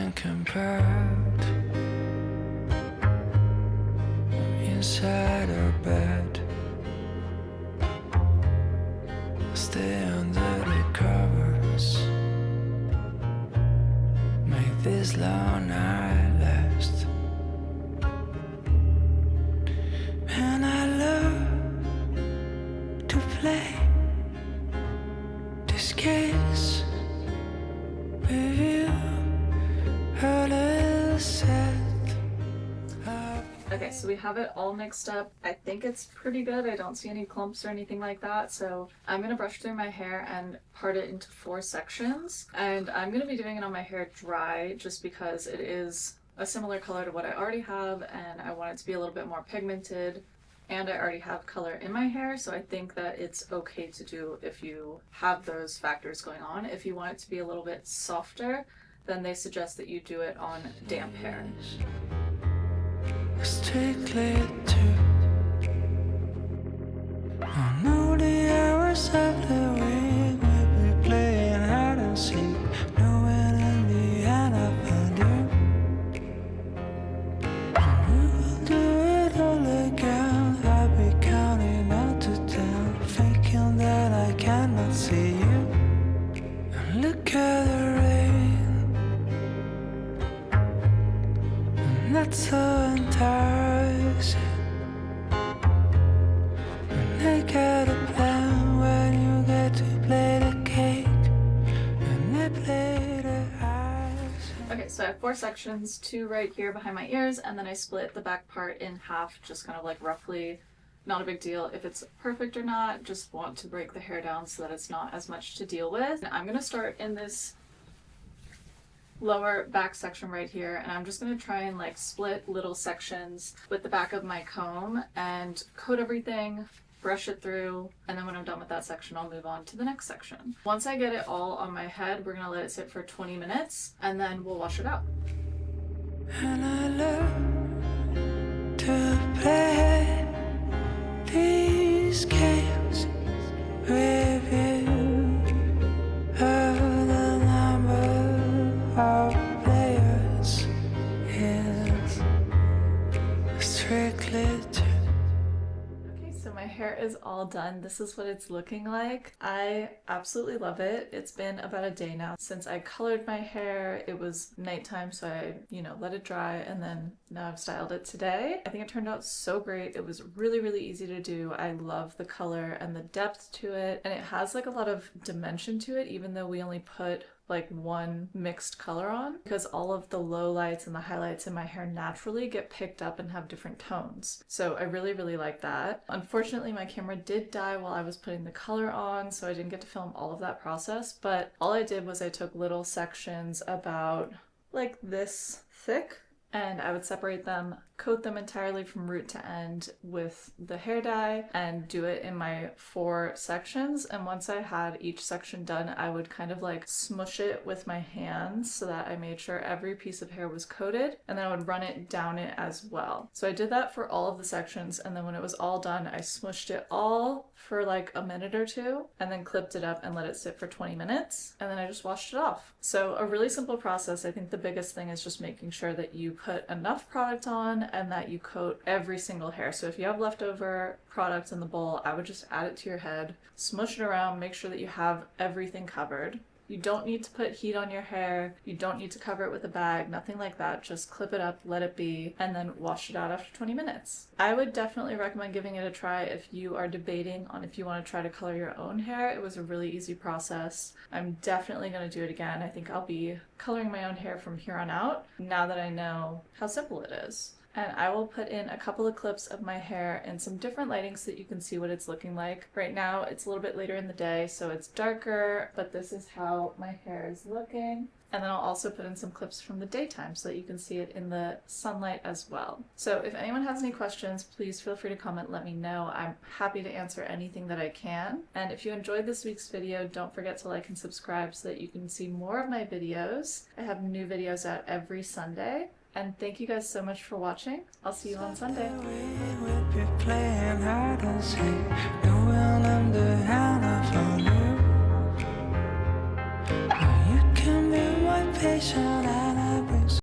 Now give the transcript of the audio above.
drinking proud. Inside our bed, stay under the covers, make this long night last. And I love to play this case with you, a little sad. Okay, so we have it all mixed up. I think it's pretty good. I don't see any clumps or anything like that. So I'm going to brush through my hair and part it into 4 sections. And I'm going to be doing it on my hair dry just because it is a similar color to what I already have and I want it to be a little bit more pigmented. And I already have color in my hair, so I think that it's okay to do if you have those factors going on. If you want it to be a little bit softer, then they suggest that you do it on damp hair. Strictly true. I know the hours of the week we'll be playing hide and seek, knowing in the end I'll find you. We will do it all again. I'll be counting out to 10, thinking that I cannot see you. And look at the rain, and that's so enticing. They got a plan when you get to play the cake, and they play the ice. Okay, so I have 4 sections, 2 right here behind my ears, and then I split the back part in half, just kind of like roughly. Not a big deal if it's perfect or not, just want to break the hair down so that it's not as much to deal with. And I'm going to start in this lower back section right here, and I'm just going to try and like split little sections with the back of my comb and coat everything, brush it through, and then when I'm done with that section I'll move on to the next section. Once I get it all on my head, we're going to let it sit for 20 minutes and then we'll wash it out. And I love to play these games with you. The number of players is strictly true. Okay, so my hair is all done. This is what it's looking like. I absolutely love it. It's been about a day now since I colored my hair. It was nighttime, so I, let it dry, and then now I've styled it today. I think it turned out so great. It was really, really easy to do. I love the color and the depth to it, and it has like a lot of dimension to it, even though we only put like one mixed color on, because all of the low lights and the highlights in my hair naturally get picked up and have different tones. So I really, really like that. Unfortunately, my camera did die while I was putting the color on, so I didn't get to film all of that process, but all I did was I took little sections about like this thick, and I would separate them, coat them entirely from root to end with the hair dye, and do it in my 4 sections. And once I had each section done, I would kind of like smush it with my hands so that I made sure every piece of hair was coated, and then I would run it down it as well. So I did that for all of the sections, and then when it was all done, I smushed it all for like a minute or 2, and then clipped it up and let it sit for 20 minutes, and then I just washed it off. So a really simple process. I think the biggest thing is just making sure that you put enough product on and that you coat every single hair. So if you have leftover product in the bowl, I would just add it to your head, smush it around, make sure that you have everything covered. You don't need to put heat on your hair. You don't need to cover it with a bag, nothing like that. Just clip it up, let it be, and then wash it out after 20 minutes. I would definitely recommend giving it a try if you are debating on if you want to try to color your own hair. It was a really easy process. I'm definitely going to do it again. I think I'll be coloring my own hair from here on out, now that I know how simple it is. And I will put in a couple of clips of my hair in some different lighting so that you can see what it's looking like. Right now it's a little bit later in the day, so it's darker, but this is how my hair is looking. And then I'll also put in some clips from the daytime so that you can see it in the sunlight as well. So if anyone has any questions, please feel free to comment, let me know. I'm happy to answer anything that I can. And if you enjoyed this week's video, don't forget to like and subscribe so that you can see more of my videos. I have new videos out every Sunday. And thank you guys so much for watching. I'll see you on Sunday.